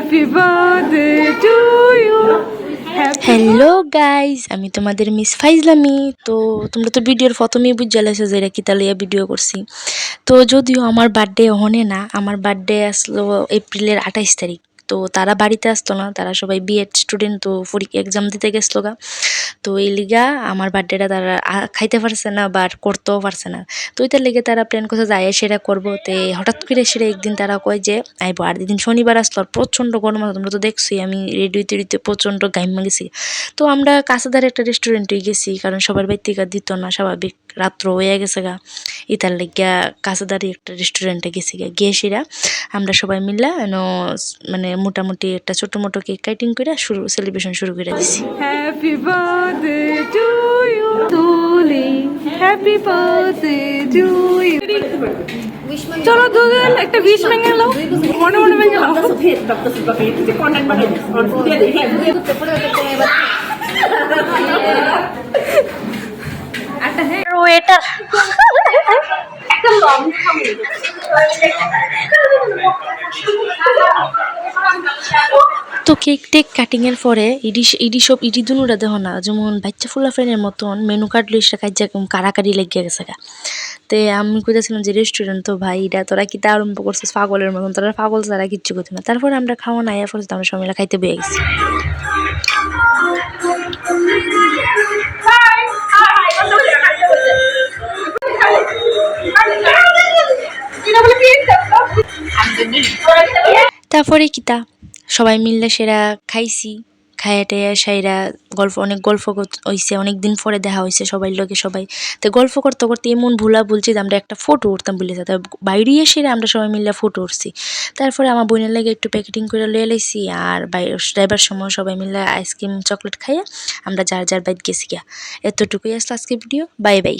Happy birthday to you. Hello guys, আমি তোমাদের miss ফাইজলামি। তো তোমরা তো ভিডিওর প্রথমেই বুঝে লাইছো যে এটা কিতালিয়া ভিডিও করছি। তো যদিও আমার বার্থডে হনে না, আমার বার্থডে আসলো এপ্রিলের 28 তারিখ। তো তারা বাড়িতে আসতো না, তারা সবাই বিএড স্টুডেন্ট, তো পরীক্ষা এক্সাম দিতে গেছিলো গা। তো এই লিগা আমার বার্থডেটা তারা খাইতে পারছে না বা করতেও পারছে না। তো ওইটার লেগে তারা প্ল্যান করছে যায় সেটা করবো। তো হঠাৎ করে সেটা একদিন তারা কয় যে আইবো, আর দিন শনিবার আসলো, আর প্রচণ্ড গরম আছে, তোমরা তো দেখছোই আমি রেডিওতে প্রচণ্ড গাইমা গেছি। তো আমরা কাছেদার একটা রেস্টুরেন্টে গেছি, কারণ সবার বাড়ি থেকে দিত না, স্বাভাবিক রাত্র হয়ে গেছে গা। ইতার লাগিয়া কাছেদারি একটা রেস্টুরেন্টে গেছি গিয়ে সেরা আমরা সবাই মিললা মানে মোটামুটি একটা ছোটো মোটো কেক কাটিং করে সেলিব্রেশন শুরু করে দিছি। Happy birthday to you, Tuli. Happy birthday to you. চলো দুজন একটা বিশ ভেঙে নাও, মনে মনে ভেঙে নাও। একটা হ্যাঁ ওয়েটার তো কেক টেক কাটিংয়ের পরে ইডি দুনুরা দেহ না, যেমন বাচ্চা ফুলা ফ্রেনের মতন মেনু কার্ড লিস্টটা কাজ কারাকারি লেগে গেছে গা। তো আমি কইতেছিলাম যে রেস্টুরেন্ট তো ভাই এটা তোরা কিতা আরম্ভ করছিস পাগলের মতন, তোরা পাগল ছাড়া কিচ্ছু করতে না। তারপরে আমরা খাওয়া না পরে আমরা সবাই মিলে খাইতে বয়ে গেছি। তারপরে কিতা সবাই মিললে সেরা খাইছি, খাইয়া টাইয়া সাইরা অনেক গল্প হইছে, অনেকদিন পরে দেখা হয়েছে সবাই লোকে সবাই। তো গল্প করতে করতে এমন ভুলা বলছি যে আমরা একটা ফটো উঠতাম বলেছে, তাই বাইরে এসে আমরা সবাই মিলে ফটো উঠছি। তারপরে আমার বোনের লাগে একটু প্যাকেটিং করে লয়ে লাইছি, আর ড্রাইভার সময় সবাই মিলে আইসক্রিম চকলেট খাইয়া আমরা যার যার বাইক গেছি গিয়া। এতটুকুই আসলো আজকে ভিডিও। Bye bye.